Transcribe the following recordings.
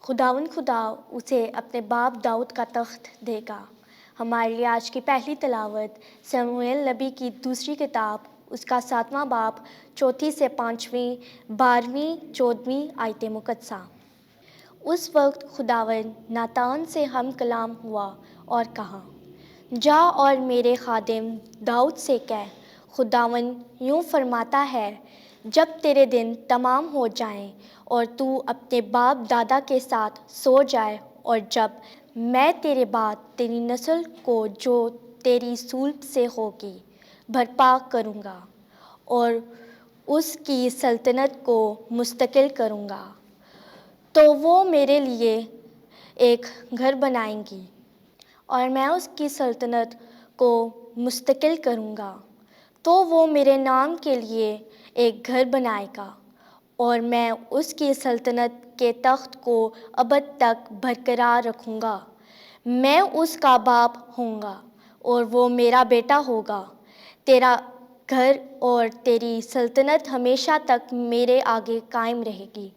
خداوند خدا اسے اپنے باپ داؤد کا تخت دے گا۔ ہمارے لیے آج کی پہلی تلاوت سموئیل نبی کی دوسری کتاب اس کا 7واں باب 4 سے 5، 12، 14 آیت مقدسہ۔ اس وقت خداوند ناتان سے ہم کلام ہوا اور کہا، جا اور میرے خادم داؤد سے کہہ، خداوند یوں فرماتا ہے، جب تیرے دن تمام ہو جائیں اور تو اپنے باپ دادا کے ساتھ سو جائے، اور جب میں تیرے بعد تیری نسل کو جو تیری صلب سے ہوگی برپا کروں گا اور اس کی سلطنت کو مستقل کروں گا، تو وہ میرے لیے ایک گھر بنائیں گی اور میں اس کی سلطنت کو مستقل کروں گا، تو وہ میرے نام کے لیے ایک گھر بنائے گا اور میں اس کی سلطنت کے تخت کو ابد تک برقرار رکھوں گا۔ میں اس کا باپ ہوں گا اور وہ میرا بیٹا ہوگا۔ تیرا گھر اور تیری سلطنت ہمیشہ تک میرے آگے قائم رہے گی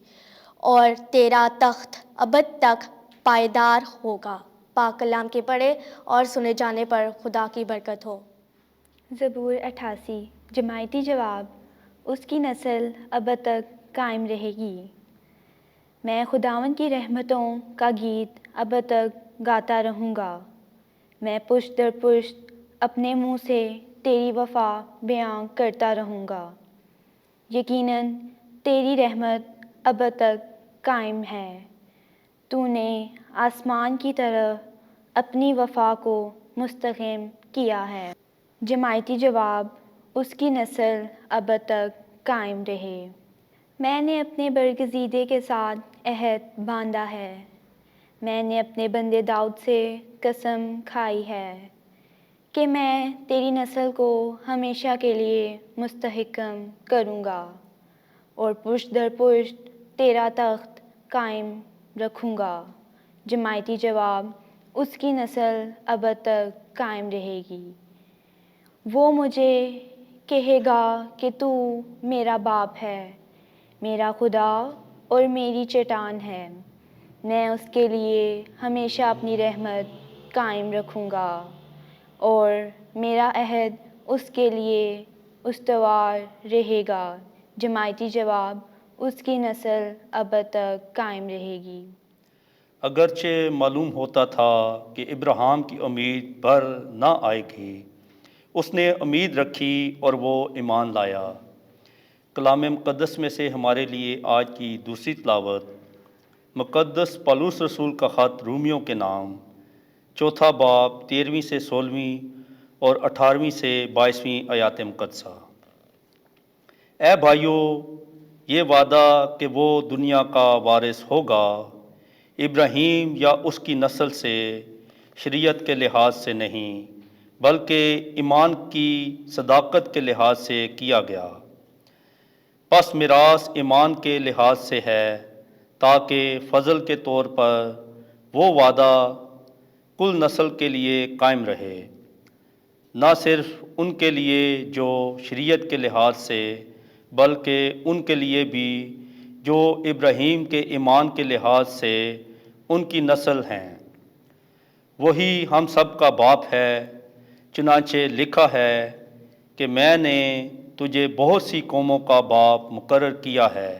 اور تیرا تخت ابد تک پائیدار ہوگا۔ پاک کلام کے پڑھے اور سنے جانے پر خدا کی برکت ہو۔ زبور 88۔ جماعتی جواب، اس کی نسل ابد تک قائم رہے گی۔ میں خداوند کی رحمتوں کا گیت ابد تک گاتا رہوں گا۔ میں پشت در پشت اپنے منہ سے تیری وفا بیان کرتا رہوں گا۔ یقیناً تیری رحمت ابد تک قائم ہے۔ تو نے آسمان کی طرح اپنی وفا کو مستحکم کیا ہے۔ جماعتی جواب، اس کی نسل ابد تک قائم رہے۔ میں نے اپنے برگزیدے کے ساتھ عہد باندھا ہے۔ میں نے اپنے بندے داؤد سے قسم کھائی ہے کہ میں تیری نسل کو ہمیشہ کے لیے مستحکم کروں گا اور پشت در پشت تیرا تخت قائم رکھوں گا۔ جماعتی جواب، اس کی نسل ابد تک قائم رہے گی۔ وہ مجھے کہے گا کہ تو میرا باپ ہے، میرا خدا اور میری چٹان ہے۔ میں اس کے لیے ہمیشہ اپنی رحمت قائم رکھوں گا اور میرا عہد اس کے لیے استوار رہے گا۔ جماعتی جواب، اس کی نسل ابد تک قائم رہے گی۔ اگرچہ معلوم ہوتا تھا کہ ابراہیم کی امید بھر نہ آئے گی، اس نے امید رکھی اور وہ ایمان لایا۔ کلام مقدس میں سے ہمارے لیے آج کی دوسری تلاوت مقدس پالوس رسول کا خط رومیوں کے نام، 4 باب 13 سے 16 اور 18 سے 22 آیات مقدسہ۔ اے بھائیو، یہ وعدہ کہ وہ دنیا کا وارث ہوگا ابراہیم یا اس کی نسل سے شریعت کے لحاظ سے نہیں، بلکہ ایمان کی صداقت کے لحاظ سے کیا گیا۔ پس میراث ایمان کے لحاظ سے ہے، تاکہ فضل کے طور پر وہ وعدہ کل نسل کے لیے قائم رہے، نہ صرف ان کے لیے جو شریعت کے لحاظ سے، بلکہ ان کے لیے بھی جو ابراہیم کے ایمان کے لحاظ سے ان کی نسل ہیں۔ وہی ہم سب کا باپ ہے، چنانچہ لکھا ہے کہ میں نے تجھے بہت سی قوموں کا باپ مقرر کیا ہے۔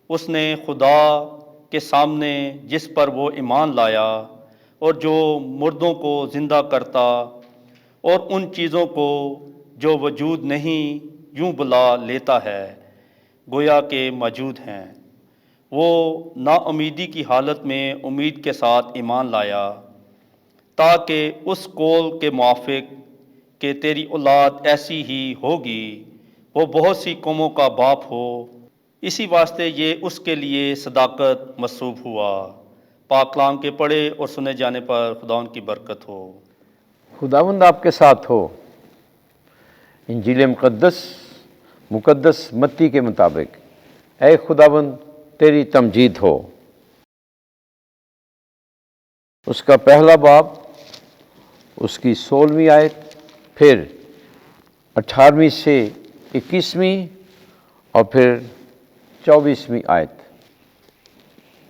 اس نے خدا کے سامنے جس پر وہ ایمان لایا اور جو مردوں کو زندہ کرتا اور ان چیزوں کو جو وجود نہیں یوں بلا لیتا ہے گویا کہ موجود ہیں، وہ نا امیدی کی حالت میں امید کے ساتھ ایمان لایا، تاکہ اس قول کے موافق کہ تیری اولاد ایسی ہی ہوگی وہ بہت سی قوموں کا باپ ہو، اسی واسطے یہ اس کے لیے صداقت محسوب ہوا۔ پاک کلام کے پڑھے اور سنے جانے پر خداوند کی برکت ہو۔ خداوند آپ کے ساتھ ہو۔ انجیل مقدس متی کے مطابق، اے خداوند تیری تمجید ہو۔ اس کا پہلا باب، اس کی 16ویں آیت، پھر 18ویں سے 21ویں اور پھر 24ویں آیت۔